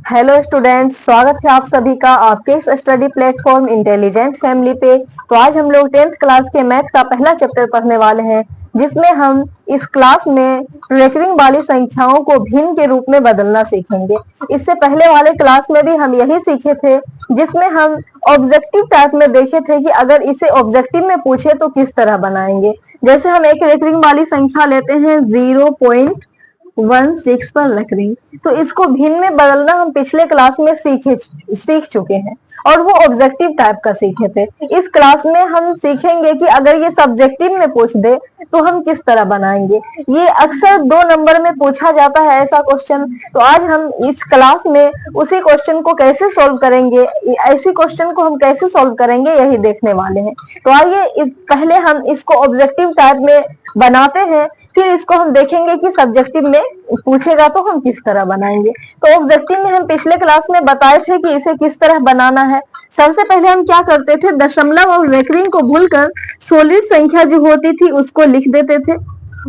Hello students, स्वागत है आप सभी का आपके इस स्टडी प्लेटफॉर्म इंटेलिजेंट फैमिली पे। तो आज हम लोग 10th क्लास के मैथ का पहला चैप्टर पढ़ने वाले हैं, जिसमें हम इस क्लास में रेकरिंग वाली संख्याओं को भिन्न के रूप में बदलना सीखेंगे। इससे पहले वाले क्लास में भी हम यही सीखे थे, जिसमें हम ऑब्जेक्टिव टाइप में देखे थे कि अगर इसे ऑब्जेक्टिव में पूछे तो किस तरह बनाएंगे। जैसे हम एक रेकरिंग वाली संख्या लेते हैं 0.16 पर रेकरिंग, तो इसको भिन्न में बदलना हम पिछले क्लास में सीख चुके हैं और वो ऑब्जेक्टिव टाइप का सीखे थे। इस क्लास में हम सीखेंगे कि अगर ये सब्जेक्टिव में पूछ दे तो हम किस तरह बनाएंगे। ये अक्सर 2 नंबर में पूछा जाता है ऐसा क्वेश्चन। तो आज हम इस क्लास में उसी क्वेश्चन को कैसे सॉल्व करेंगे, ऐसी क्वेश्चन को हम कैसे सॉल्व करेंगे, यही देखने वाले हैं। तो आइए पहले हम इसको ऑब्जेक्टिव टाइप में बनाते हैं, फिर इसको हम देखेंगे कि सब्जेक्टिव में पूछेगा तो हम किस तरह बनाएंगे। तो ऑब्जेक्टिव में हम पिछले क्लास में बताए थे कि इसे किस तरह बनाना है। सबसे पहले हम क्या करते थे, दशमलव और रेकरिंग को भूलकर सॉलिड संख्या जो होती थी उसको लिख देते थे।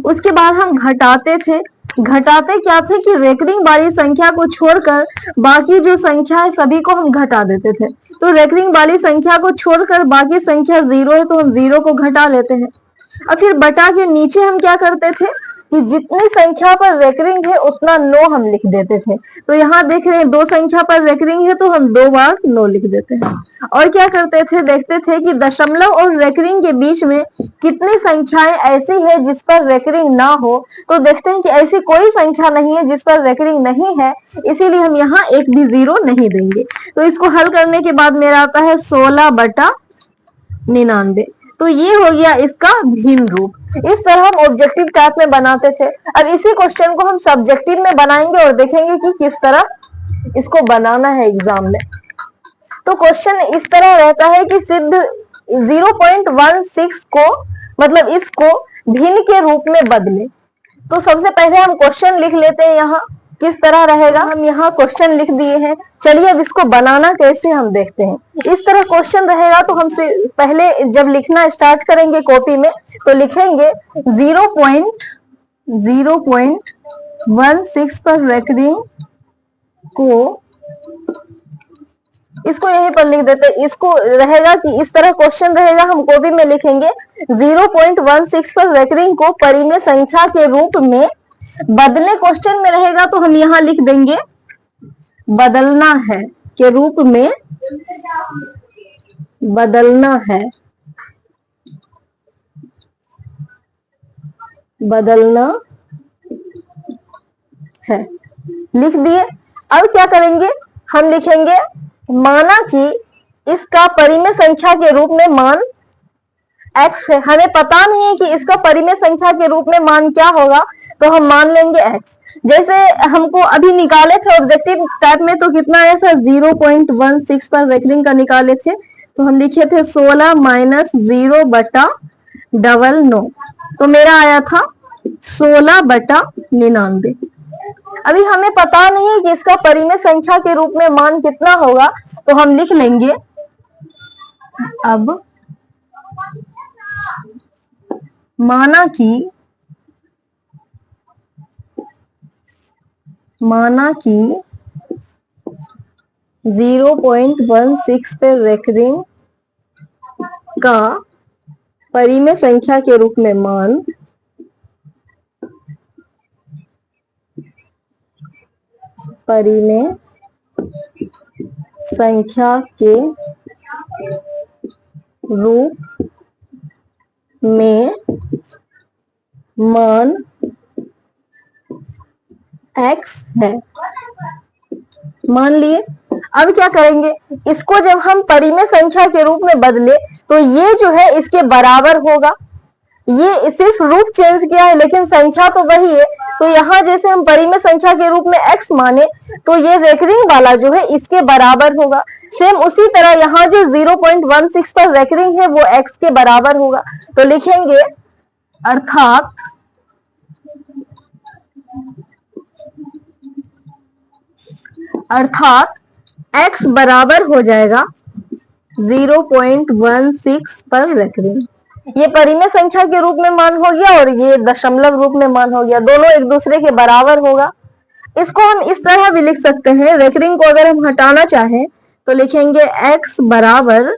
उसके बाद हम घटाते थे। घटाते क्या थे कि रेकरिंग वाली संख्या को छोड़कर बाकी जो संख्या है सभी को हम घटा देते थे। तो रेकरिंग वाली संख्या को छोड़कर बाकी संख्या 0 है तो हम 0 को घटा लेते हैं। और फिर बटा के नीचे हम क्या करते थे कि जितनी संख्या पर रेकरिंग है उतना 9 हम लिख देते थे। तो यहाँ देख रहे हैं 2 संख्या पर रेकरिंग है तो हम 2 बार 9 लिख देते हैं। और क्या करते थे, देखते थे कि दशमलव और रेकरिंग के बीच में कितनी संख्याएं ऐसी है जिस पर रेकरिंग ना हो। तो देखते हैं कि ऐसी कोई संख्या नहीं है जिस पर रेकरिंग नहीं है, इसीलिए हम यहाँ एक भी 0 नहीं देंगे। तो इसको हल करने के बाद मेरा आता है 16/99। तो ये हो गया इसका भिन्न रूप। इस तरह हम ऑब्जेक्टिव टाइप में बनाते थे। अब इसी क्वेश्चन को हम सब्जेक्टिव में बनाएंगे और देखेंगे कि किस तरह इसको बनाना है एग्जाम में। तो क्वेश्चन इस तरह रहता है कि सिद्ध 0.16 को मतलब इसको भिन्न के रूप में बदले। तो सबसे पहले हम क्वेश्चन लिख लेते हैं, यहाँ किस तरह रहेगा। हम यहाँ क्वेश्चन लिख दिए हैं। चलिए अब इसको बनाना कैसे हम देखते हैं। इस तरह क्वेश्चन रहेगा तो हमसे पहले जब लिखना स्टार्ट करेंगे कॉपी में तो लिखेंगे 0.16 पर रेकरिंग को, इसको यहीं पर लिख देते हैं। इसको रहेगा कि इस तरह क्वेश्चन रहेगा, हम कॉपी में लिखेंगे 0.16 पर रेकरिंग को परिमेय संख्या के रूप में बदले। क्वेश्चन में रहेगा तो हम यहाँ लिख देंगे बदलना है के रूप में, बदलना है, बदलना है, लिख दिए। अब क्या करेंगे, हम लिखेंगे माना कि इसका परिमेय संख्या के रूप में मान x है। हमें पता नहीं है कि इसका परिमेय संख्या के रूप में मान क्या होगा, तो हम मान लेंगे x। जैसे हमको अभी निकाले थे ऑब्जेक्टिव टाइप में तो कितना आया था, 0.16 पर रेकरिंग का निकाले थे तो हम लिखे थे 16 माइनस 0/99। तो मेरा आया था 16/99। अभी हमें पता नहीं है कि इसका परिमेय संख्या के रूप में मान कितना होगा, तो हम लिख लेंगे अब माना कि 0.16 पे रेकरिंग का परिमेय संख्या के रूप में मान परिमेय संख्या के रूप में मान x है, मान लिए। अब क्या करेंगे, इसको जब हम परिमेय संख्या के रूप में बदले तो ये जो है इसके बराबर होगा। ये सिर्फ रूप चेंज किया है लेकिन संख्या तो वही है। तो यहाँ जैसे हम परिमेय संख्या के रूप में x माने तो ये रेकरिंग वाला जो है इसके बराबर होगा। सेम उसी तरह यहाँ जो 0.16 पर रेकरिंग है वो x के बराबर होगा। तो लिखेंगे अर्थात x बराबर हो जाएगा 0.16 पर रेकरिंग। ये परिमेय संख्या के रूप में मान हो गया और ये दशमलव रूप में मान हो गया, दोनों एक दूसरे के बराबर होगा। इसको हम इस तरह भी लिख सकते हैं, रेकरिंग को अगर हम हटाना चाहें तो लिखेंगे x बराबर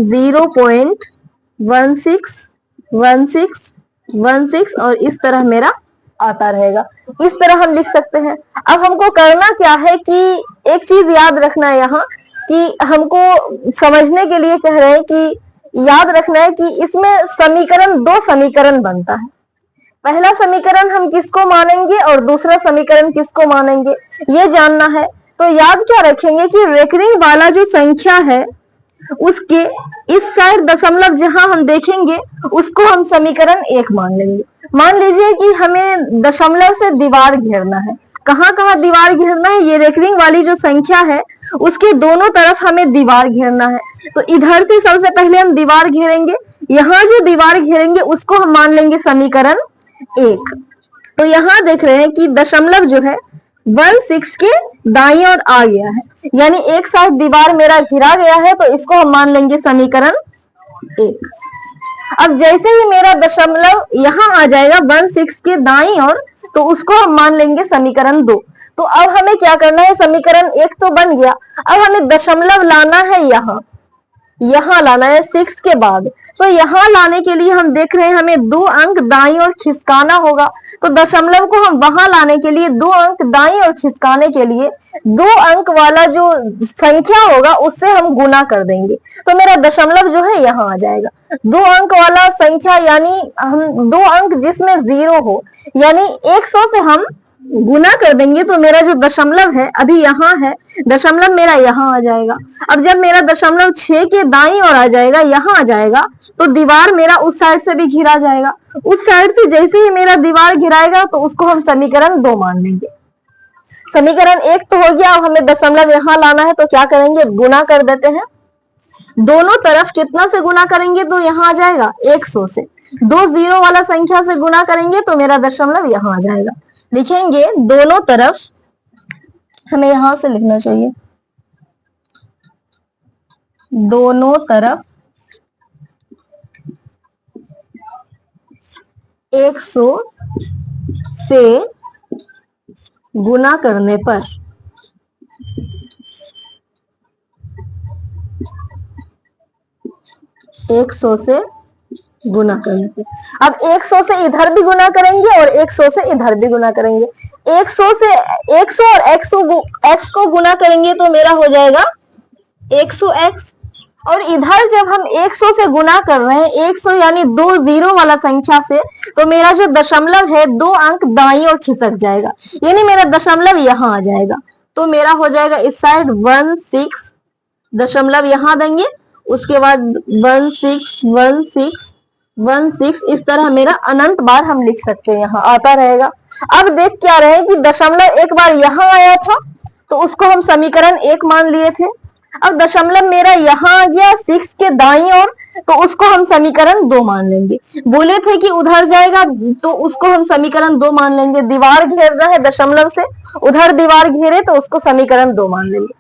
0.161616 और इस तरह मेरा आता रहेगा। इस तरह हम लिख सकते हैं। अब हमको करना क्या है कि एक चीज याद रखना है यहाँ कि हमको समझने के लिए कह रहे हैं कि याद रखना है कि इसमें समीकरण, दो समीकरण बनता है। पहला समीकरण हम किसको मानेंगे और दूसरा समीकरण किसको मानेंगे, ये जानना है। तो याद क्या रखेंगे कि रेकरिंग वाला जो संख्या है उसके इस साइड दशमलव जहां हम देखेंगे उसको हम समीकरण 1 मान लेंगे। मान लीजिए कि हमें दशमलव से दीवार घेरना है। कहां कहां दीवार घेरना है, ये रेकरिंग वाली जो संख्या है उसके दोनों तरफ हमें दीवार घेरना है। तो इधर से सबसे पहले हम दीवार घेरेंगे, यहाँ जो दीवार घेरेंगे उसको हम मान लेंगे समीकरण 1। तो यहाँ देख रहे हैं कि दशमलव जो है 16 के दाईं ओर आ गया है, यानी एक साइड दीवार मेरा घिरा गया है, तो इसको हम मान लेंगे समीकरण 1। अब जैसे ही मेरा दशमलव यहाँ आ जाएगा 16 के दाईं ओर, तो उसको हम मान लेंगे समीकरण 2। तो अब हमें क्या करना है, समीकरण 1 तो बन गया, अब हमें दशमलव लाना है यहाँ लाना है 6 के बाद। तो यहाँ लाने के लिए हम देख रहे हैं हमें 2 अंक दाईं ओर खिसकाना होगा। तो दशमलव को हम वहां लाने के लिए 2 अंक दाईं ओर खिसकाने के लिए 2 अंक वाला जो संख्या होगा उससे हम गुना कर देंगे, तो मेरा दशमलव जो है यहाँ आ जाएगा। 2 अंक वाला संख्या यानी हम 2 अंक जिसमें 0 हो, यानी 100 से हम गुना कर देंगे, तो मेरा जो दशमलव है अभी यहाँ है, दशमलव मेरा यहाँ आ जाएगा। अब जब मेरा दशमलव 6 के दाईं ओर आ जाएगा, यहाँ आ जाएगा, तो दीवार मेरा उस साइड से भी घिरा जाएगा। उस साइड से जैसे ही मेरा दीवार घिराएगा तो उसको हम समीकरण 2 मान लेंगे। समीकरण 1 तो हो गया, अब हमें दशमलव यहाँ लाना है, तो क्या करेंगे, गुना कर देते हैं। दोनों तरफ कितना से गुना करेंगे तो यहाँ आ जाएगा 100 से। 2 0 वाला संख्या से गुना करेंगे तो मेरा दशमलव यहाँ आ जाएगा। लिखेंगे दोनों तरफ, हमें यहां से लिखना चाहिए, दोनों तरफ 100 से गुना करने पर 100 से गुना करने पे, अब 100 से इधर भी गुना करेंगे और 100 से इधर भी गुना करेंगे। 100 से 100 और x को गुना करेंगे तो मेरा हो जाएगा 100x, और इधर जब हम 100 से गुना कर रहे हैं 100 यानी 2 0 वाला संख्या से, तो मेरा जो दशमलव है 2 अंक दाईं ओर खिसक जाएगा, यानी मेरा दशमलव यहाँ आ जाएगा। तो मेरा हो जाएगा इस साइड 16, दशमलव यहाँ देंगे, उसके बाद 16 इस तरह मेरा अनंत बार हम लिख सकते हैं, यहाँ आता रहेगा। अब देख क्या रहे हैं कि दशमलव एक बार यहाँ आया था तो उसको हम समीकरण 1 मान लिए थे। अब दशमलव मेरा यहाँ आ गया 6 के दाईं ओर, तो उसको हम समीकरण 2 मान लेंगे। बोले थे कि उधर जाएगा तो उसको हम समीकरण 2 मान लेंगे। दीवार घेर रहा है दशमलव से, उधर दीवार घेरे तो उसको समीकरण 2 मान लेंगे।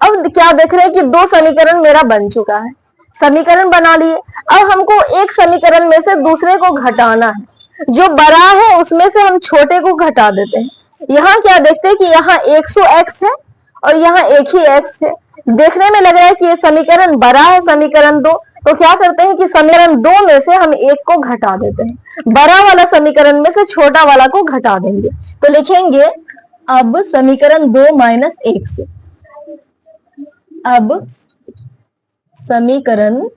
अब क्या देख रहे हैं कि 2 समीकरण मेरा बन चुका है, समीकरण बना लिए। अब हमको एक समीकरण में से दूसरे को घटाना है, जो बड़ा है उसमें से हम छोटे को घटा देते हैं। यहाँ क्या देखते हैं कि यहाँ 100x है और यहाँ एक ही x है। देखने में लग रहा है कि ये समीकरण बड़ा है, समीकरण 2, तो क्या करते हैं कि समीकरण 2 में से हम एक को घटा देते हैं, बड़ा वाला समीकरण में से छोटा वाला को घटा देंगे। तो लिखेंगे अब समीकरण 2 माइनस 1 से, अब समीकरण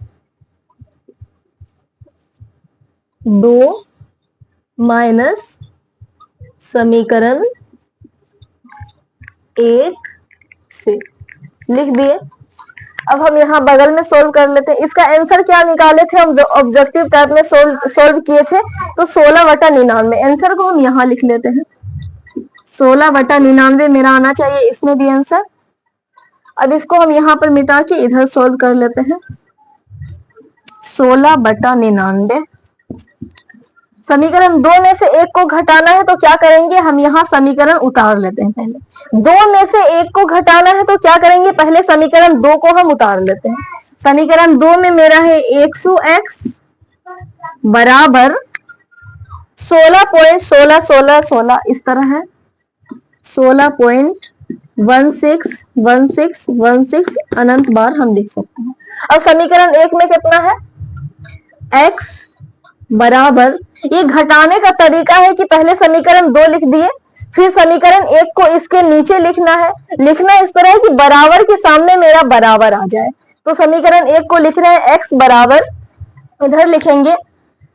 2 माइनस समीकरण 1 से लिख दिए। अब हम यहाँ बगल में सोल्व कर लेते हैं। इसका आंसर क्या निकाले थे हम, जो ऑब्जेक्टिव टाइप में सोल्व किए थे, तो 16/99। आंसर को हम यहाँ लिख लेते हैं, 16/99 मेरा आना चाहिए इसमें भी आंसर। अब इसको हम यहाँ पर मिटा के इधर सोल्व कर लेते हैं। 16/99, समीकरण 2 में से 1 को घटाना है तो क्या करेंगे, हम यहाँ समीकरण उतार लेते हैं। पहले 2 में से 1 को घटाना है तो क्या करेंगे, पहले समीकरण 2 को हम उतार लेते हैं। समीकरण 2 में मेरा है 100x बराबर 16.1616 इस तरह है। 16.161616 अनंत बार हम लिख सकते हैं। अब समीकरण 1 में कितना है, x बराबर, ये घटाने का तरीका है कि पहले समीकरण 2 लिख दिए, फिर समीकरण 1 को इसके नीचे लिखना है। लिखना इस तरह है कि बराबर के सामने मेरा बराबर आ जाए। तो समीकरण 1 को लिख रहे हैं x बराबर, इधर लिखेंगे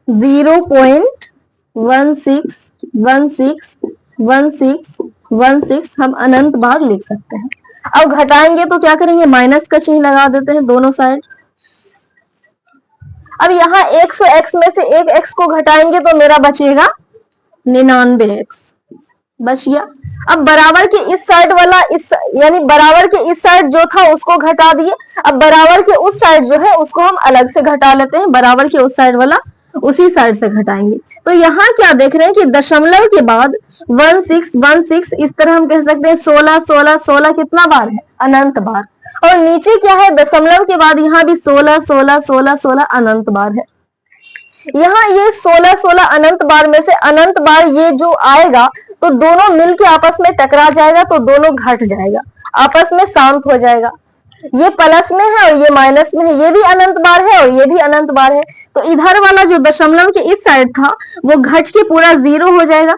0.16161616 हम अनंत बार लिख सकते हैं। अब घटाएंगे तो क्या करेंगे, माइनस का चिन्ह लगा देते हैं दोनों साइड। अब यहाँ x और x में से एक x को घटाएंगे तो मेरा बचेगा 99x बच गया। अब बराबर के इस साइड वाला इस यानी बराबर के इस साइड जो था उसको घटा दिए। अब बराबर के उस साइड जो है उसको हम अलग से घटा लेते हैं, बराबर के उस साइड वाला उसी साइड से घटाएंगे। तो यहाँ क्या देख रहे हैं कि दशमलव के बाद 1616 इस तरह हम कह सकते हैं 16 16 16 कितना बार है, अनंत बार। और नीचे क्या है, दशमलव के बाद यहाँ भी 16 16 16 16 अनंत बार है। यहाँ ये 16 16 अनंत बार में से अनंत बार ये जो आएगा तो दोनों मिलके आपस में टकरा जाएगा, तो दोनों घट जाएगा, आपस में शांत हो जाएगा। ये प्लस में है और ये माइनस में है, ये भी अनंत बार है और ये भी अनंत बार है। तो इधर वाला जो दशमलव के इस साइड था वो घट के पूरा 0 हो जाएगा,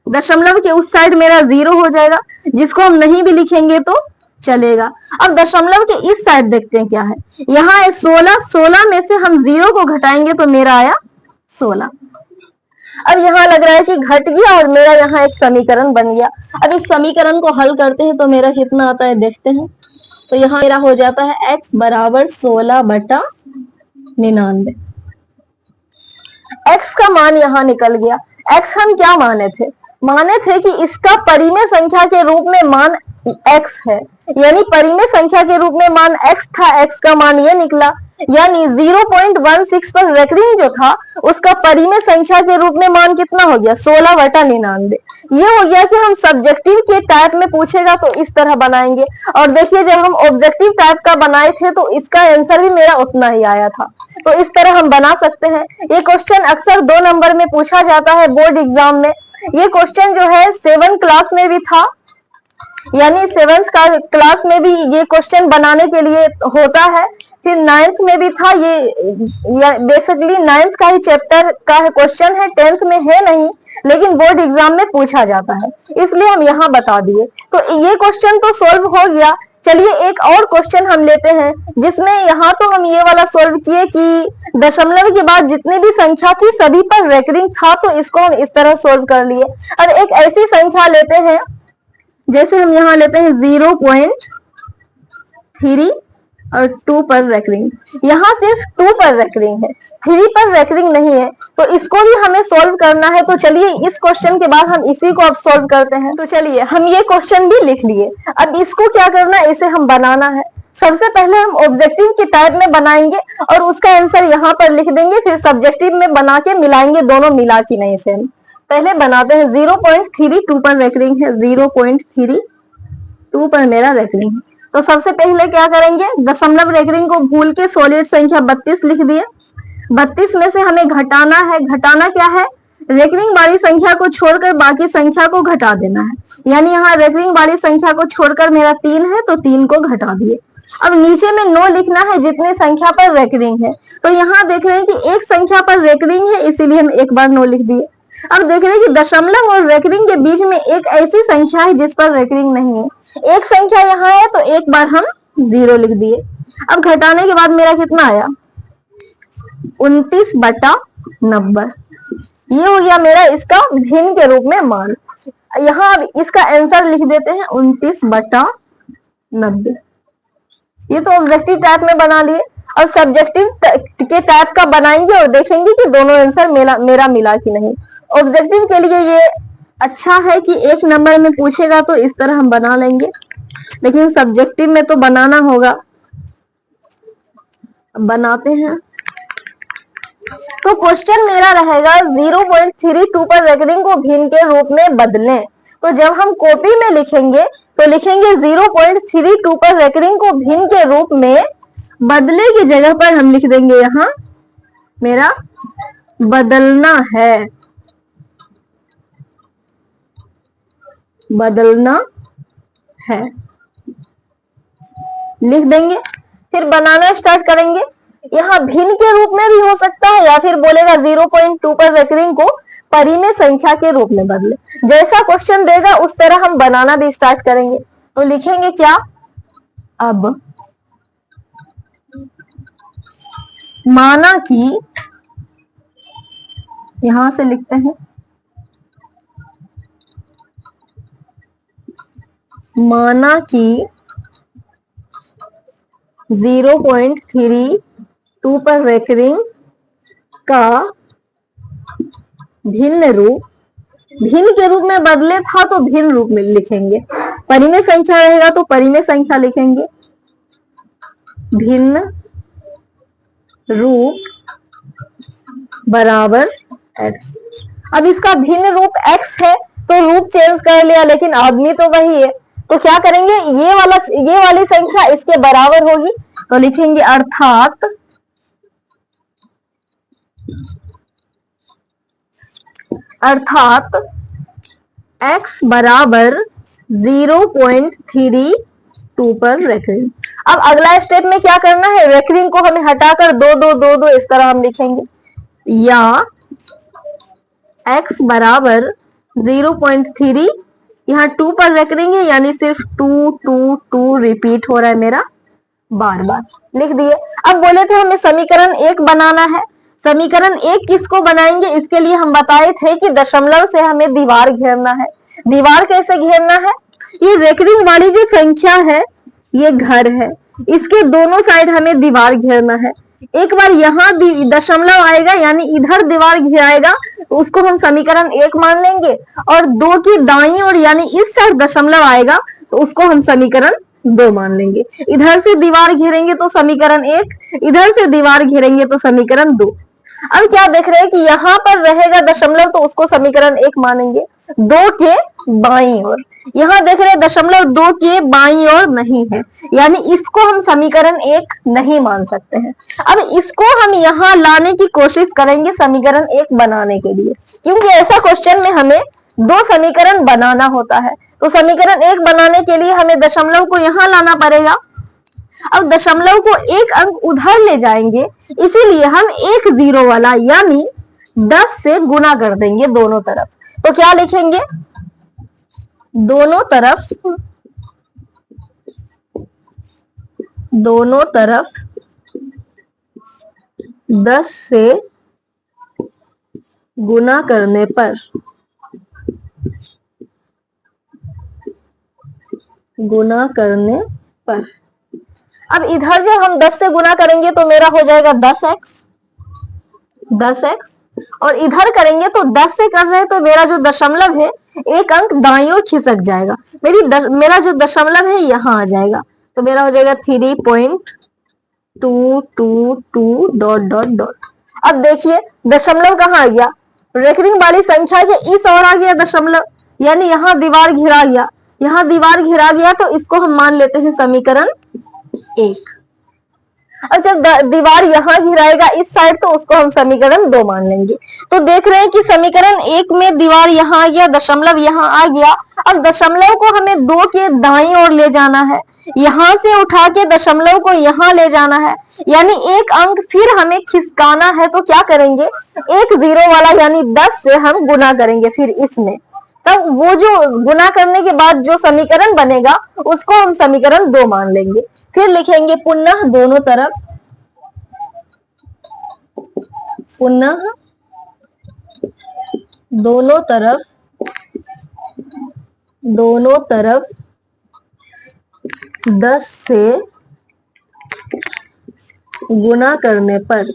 दशमलव के उस साइड मेरा 0 हो जाएगा, जिसको हम नहीं भी लिखेंगे तो चलेगा। अब दशमलव के इस साइड देखते हैं क्या है, यहाँ है 16 16 में से हम 0 को घटाएंगे तो मेरा आया 16। अब यहाँ लग रहा है कि घट गया और मेरा यहाँ एक समीकरण बन गया। अब इस समीकरण को हल करते हैं तो मेरा कितना आता है देखते हैं। तो यहाँ मेरा हो जाता है x बराबर 16/99। x का मान यहाँ निकल गया। x हम क्या माने थे कि इसका परिमेय संख्या के रूप में मान x है, यानी परिमेय संख्या के रूप में मान x था, x का मान ये निकला, यानी 0.16 पर रेकरिंग जो था उसका परिमेय संख्या के रूप में मान कितना हो गया, 16/99। ये हो गया कि हम सब्जेक्टिव के टाइप में पूछेगा तो इस तरह बनाएंगे। और देखिए जब हम ऑब्जेक्टिव टाइप का बनाए थे तो इसका आंसर भी मेरा उतना ही आया था। तो इस तरह हम बना सकते हैं। ये क्वेश्चन अक्सर 2 नंबर में पूछा जाता है बोर्ड एग्जाम में। ये क्वेश्चन जो है 7 क्लास में भी था, यानी 7th क्लास में भी ये क्वेश्चन बनाने के लिए होता है, फिर 9th में भी था। ये बेसिकली 9th का ही चैप्टर का क्वेश्चन है, 10th में है नहीं, लेकिन बोर्ड एग्जाम में पूछा जाता है, इसलिए हम यहाँ बता दिए। तो ये क्वेश्चन तो सोल्व हो गया। चलिए एक और क्वेश्चन हम लेते हैं, जिसमें यहाँ तो हम ये वाला सोल्व किए कि दशमलव के बाद जितनी भी संख्या थी सभी पर रेकरिंग था, तो इसको हम इस तरह सोल्व कर लिए। अब एक ऐसी संख्या लेते हैं, जैसे हम यहाँ लेते हैं 0.3 और 2 पर रेकरिंग। यहाँ सिर्फ 2 पर रेकरिंग है, 3 पर रेकरिंग नहीं है, तो इसको भी हमें सोल्व करना है। तो चलिए इस क्वेश्चन के बाद हम इसी को अब सोल्व करते हैं। तो चलिए हम ये क्वेश्चन भी लिख लिए। अब इसको क्या करना है, इसे हम बनाना है। सबसे पहले हम ऑब्जेक्टिव के टाइप में बनाएंगे और उसका आंसर यहाँ पर लिख देंगे, फिर सब्जेक्टिव में बना के मिलाएंगे, दोनों मिला कि नहीं से। हम पहले बनाते हैं 0.3 2 पर रेकरिंग है, 0.3 2 पर मेरा रेकरिंग है। तो सबसे पहले क्या करेंगे, दशमलव रेकरिंग को भूल के सॉलिड संख्या 32 लिख दिए। 32 में से हमें घटाना है, घटाना क्या है, रेकरिंग वाली संख्या को छोड़कर बाकी संख्या को घटा देना है। यानी यहाँ रेकरिंग वाली संख्या को छोड़कर मेरा 3 है तो 3 को घटा दिए। अब नीचे में 9 लिखना है जितनी संख्या पर रेकरिंग है। तो यहाँ देख रहे हैं कि एक संख्या पर रेकरिंग है, इसीलिए हम एक बार 9 लिख दिए। अब देख रहे हैं कि दशमलव और रेकरिंग के बीच में एक ऐसी संख्या है जिस पर रेकरिंग नहीं है। एक संख्या यहाँ है तो एक बार हम 0 लिख दिए। अब घटाने के बाद मेरा कितना आया, 29/90। ये हो गया मेरा इसका भिन्न के रूप में मान। यहाँ अब इसका आंसर लिख देते हैं 29/90। ये तो ऑब्जेक्टिव टाइप में बना लिए, और सब्जेक्टिव के टाइप का बनाएंगे और देखेंगे कि दोनों आंसर मेरा मिला कि नहीं। ऑब्जेक्टिव के लिए ये अच्छा है कि 1 नंबर में पूछेगा तो इस तरह हम बना लेंगे, लेकिन सब्जेक्टिव में तो बनाना होगा। बनाते हैं। तो क्वेश्चन मेरा रहेगा 0.32 पर रेकरिंग को भिन्न के रूप में बदलें। तो जब हम कॉपी में लिखेंगे तो लिखेंगे 0.32 पर रेकरिंग को भिन्न के रूप में बदले की जगह पर हम लिख देंगे यहाँ मेरा बदलना है। बदलना है, लिख देंगे। फिर बनाना स्टार्ट करेंगे। यहाँ भिन्न के रूप में भी हो सकता है या फिर बोलेगा 0.2 पर रेकरिंग को परिमेय संख्या के रूप में बदले। जैसा क्वेश्चन देगा उस तरह हम बनाना भी स्टार्ट करेंगे। तो लिखेंगे क्या, अब माना कि, यहां से लिखते हैं, माना कि 0.32 पर रेकरिंग का भिन्न रूप, भिन्न के रूप में बदले था तो भिन्न रूप में लिखेंगे, परिमेय संख्या रहेगा तो परिमेय संख्या लिखेंगे, भिन्न रूप बराबर x। अब इसका भिन्न रूप x है तो रूप चेंज कर लिया लेकिन आदमी तो वही है, तो क्या करेंगे, ये वाली संख्या इसके बराबर होगी तो लिखेंगे अर्थात x बराबर 0.32 पर रेकरिंग। अब अगला स्टेप में क्या करना है, रेकरिंग को हमें हटाकर 2 2 2 2 इस तरह हम लिखेंगे, या x बराबर 0.3, यहाँ 2 पर रेकरिंग है यानी सिर्फ 2 2 2 रिपीट हो रहा है मेरा बार बार, लिख दिए। अब बोले थे हमें समीकरण 1 बनाना है। समीकरण 1 किसको बनाएंगे, इसके लिए हम बताए थे कि दशमलव से हमें दीवार घेरना है। दीवार कैसे घेरना है, ये रेकरिंग वाली जो संख्या है ये घर है, इसके दोनों साइड हमें दीवार घेरना है। एक बार यहाँ दशमलव आएगा यानी इधर दीवार घेराएगा तो उसको हम समीकरण 1 मान लेंगे, और 2 की दाईं ओर यानी इस साइड दशमलव आएगा तो उसको हम समीकरण 2 मान लेंगे। इधर से दीवार घेरेंगे तो समीकरण 1, इधर से दीवार घेरेंगे तो समीकरण 2। अब क्या देख रहे हैं कि यहाँ पर रहेगा दशमलव तो उसको समीकरण 1 मानेंगे, 2 के बाईं ओर। यहाँ देख रहे हैं दशमलव 2 के बाईं ओर नहीं है यानी इसको हम समीकरण 1 नहीं मान सकते हैं। अब इसको हम यहाँ लाने की कोशिश करेंगे समीकरण 1 बनाने के लिए, क्योंकि ऐसा क्वेश्चन में हमें 2 समीकरण बनाना होता है। तो समीकरण 1 बनाने के लिए हमें दशमलव को यहाँ लाना पड़ेगा। अब दशमलव को 1 अंक उधर ले जाएंगे, इसीलिए हम 1 0 वाला यानी 10 से गुना कर देंगे दोनों तरफ। तो क्या लिखेंगे, दोनों तरफ 10 से गुना करने पर, अब इधर जब हम 10 से गुना करेंगे तो मेरा हो जाएगा 10x, और इधर करेंगे तो 10 से कर रहे हैं तो मेरा जो दशमलव है 1 अंक दाईं ओर खिसक जाएगा, मेरा जो दशमलव है यहाँ आ जाएगा तो मेरा हो जाएगा 3.222 डॉट डॉट डॉट। अब देखिए दशमलव कहाँ आ गया, रेकरिंग वाली संख्या के इस ओर आ गया दशमलव, यानी यहाँ दीवार घिरा गया, यहाँ दीवार घिरा गया तो इसको हम मान लेते हैं समीकरण 1। अब जब दीवार यहाँ घिराएगा इस साइड तो उसको हम समीकरण 2 मान लेंगे। तो देख रहे हैं कि समीकरण 1 में दीवार यहाँ आ गया, दशमलव यहाँ आ गया। अब दशमलव को हमें 2 के दाईं ओर ले जाना है, यहाँ से उठा के दशमलव को यहाँ ले जाना है, यानी 1 अंक फिर हमें खिसकाना है। तो क्या करेंगे, 1 0 वाला यानी 10 से हम गुना करेंगे फिर इसमें, तब वो जो गुना करने के बाद जो समीकरण बनेगा उसको हम समीकरण 2 मान लेंगे। फिर लिखेंगे पुनः दोनों तरफ 10 से गुना करने पर,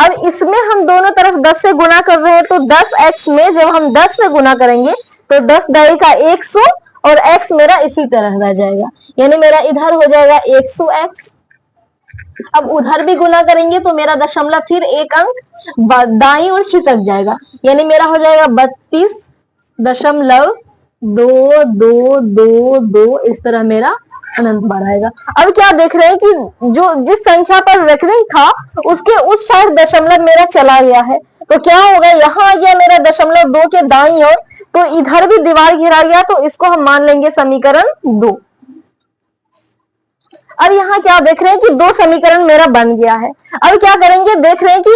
अब इसमें हम दोनों तरफ 10 से गुना कर रहे हैं तो 10x में जब हम 10 से गुना करेंगे तो 10 दाई का 100 और x मेरा इसी तरह रह जाएगा, यानी मेरा इधर हो जाएगा 100x। अब उधर भी गुना करेंगे तो मेरा दशमलव फिर 1 अंक दाईं ओर खिसक जाएगा, यानी मेरा हो जाएगा 32.2222 इस तरह मेरा अनंत बार आएगा। अब क्या देख रहे हैं कि जो जिस संख्या पर रेकरिंग था उसके उस साइड दशमलव मेरा चला गया है, तो क्या होगा, यहाँ आ गया मेरा दशमलव 2 के दाईं ओर, तो इधर भी दीवार घिरा गया, तो इसको हम मान लेंगे समीकरण 2। अब यहाँ क्या देख रहे हैं कि 2 समीकरण मेरा बन गया है। अब क्या करेंगे, देख रहे हैं कि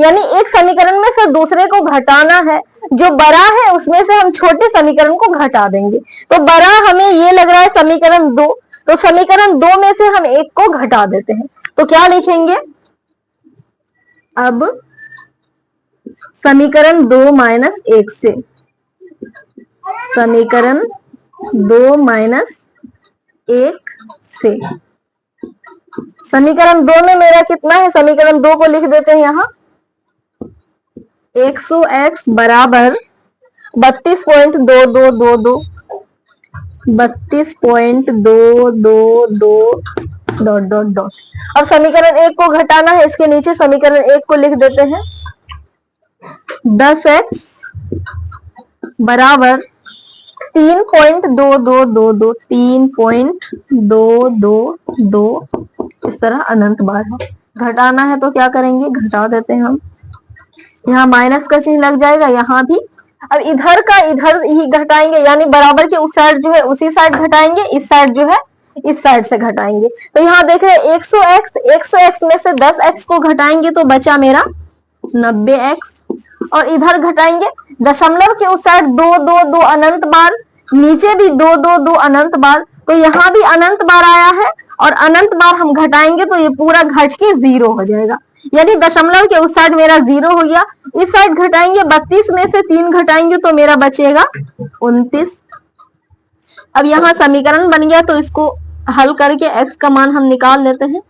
यानी एक समीकरण में से दूसरे को घटाना है, जो बड़ा है उसमें से हम छोटे समीकरण को घटा देंगे। तो बड़ा हमें ये लग रहा है समीकरण 2, तो समीकरण 2 में से हम एक को घटा देते हैं, तो क्या लिखेंगे, अब समीकरण 2 माइनस 1 से, समीकरण 2 माइनस 1 से, समीकरण 2 में मेरा कितना है, समीकरण 2 को लिख देते हैं यहाँ 100x बराबर 32.2222 32.222 डॉट डॉट डॉट। अब समीकरण 1 को घटाना है, इसके नीचे समीकरण 1 को लिख देते हैं 10x बराबर 3.2222 3.222 इस तरह अनंत बार है। घटाना है तो क्या करेंगे, घटा देते हैं हम, यहाँ माइनस का चिन्ह लग जाएगा, यहाँ भी। अब इधर का इधर ही घटाएंगे, यानी बराबर के उस साइड जो है उसी साइड घटाएंगे, इस साइड जो है इस साइड से घटाएंगे। तो यहाँ देख रहे हैं 100x में से 10x को घटाएंगे तो बचा मेरा 90x, और इधर घटाएंगे दशमलव के उस साइड 2 2 2 अनंत बार, नीचे भी 2 2 2 अनंत बार, तो यहाँ भी अनंत बार आया है, और अनंत बार हम घटाएंगे तो ये पूरा घट के 0 हो जाएगा, यानी दशमलव के उस साइड मेरा 0 हो गया। इस साइड घटाएंगे, 32 में से 3 घटाएंगे तो मेरा बचेगा 29। अब यहाँ समीकरण बन गया, तो इसको हल करके x का मान हम निकाल लेते हैं,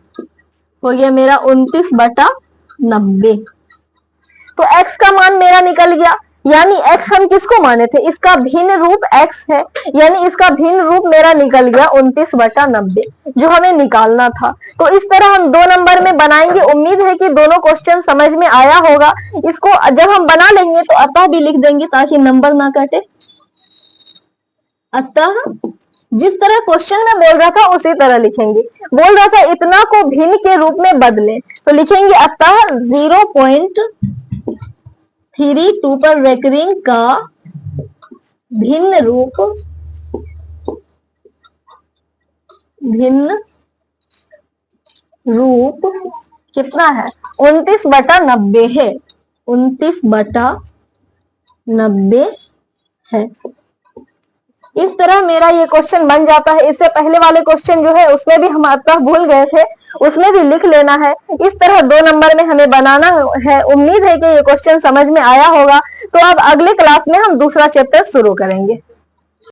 हो गया मेरा 29/90। तो x का मान मेरा निकल गया, यानी x हम किसको माने थे, इसका भिन्न रूप x है, यानी इसका भिन्न रूप मेरा निकल गया 29/90 जो हमें निकालना था। तो इस तरह हम 2 नंबर में बनाएंगे। उम्मीद है कि दोनों क्वेश्चन समझ में आया होगा। इसको जब हम बना लेंगे तो अतः भी लिख देंगे ताकि नंबर ना कटे। अतः जिस तरह क्वेश्चन में बोल रहा था उसी तरह लिखेंगे। बोल रहा था इतना को भिन्न के रूप में बदलें, तो लिखेंगे अतः 0.32 पर रेकरिंग का भिन्न रूप कितना है, 29/90 है, 29/90 है। इस तरह मेरा ये क्वेश्चन बन जाता है। इससे पहले वाले क्वेश्चन जो है उसमें भी हम अतः भूल गए थे, उसमें भी लिख लेना है। इस तरह 2 नंबर में हमें बनाना है। उम्मीद है कि ये क्वेश्चन समझ में आया होगा। तो अब अगले क्लास में हम दूसरा चैप्टर शुरू करेंगे।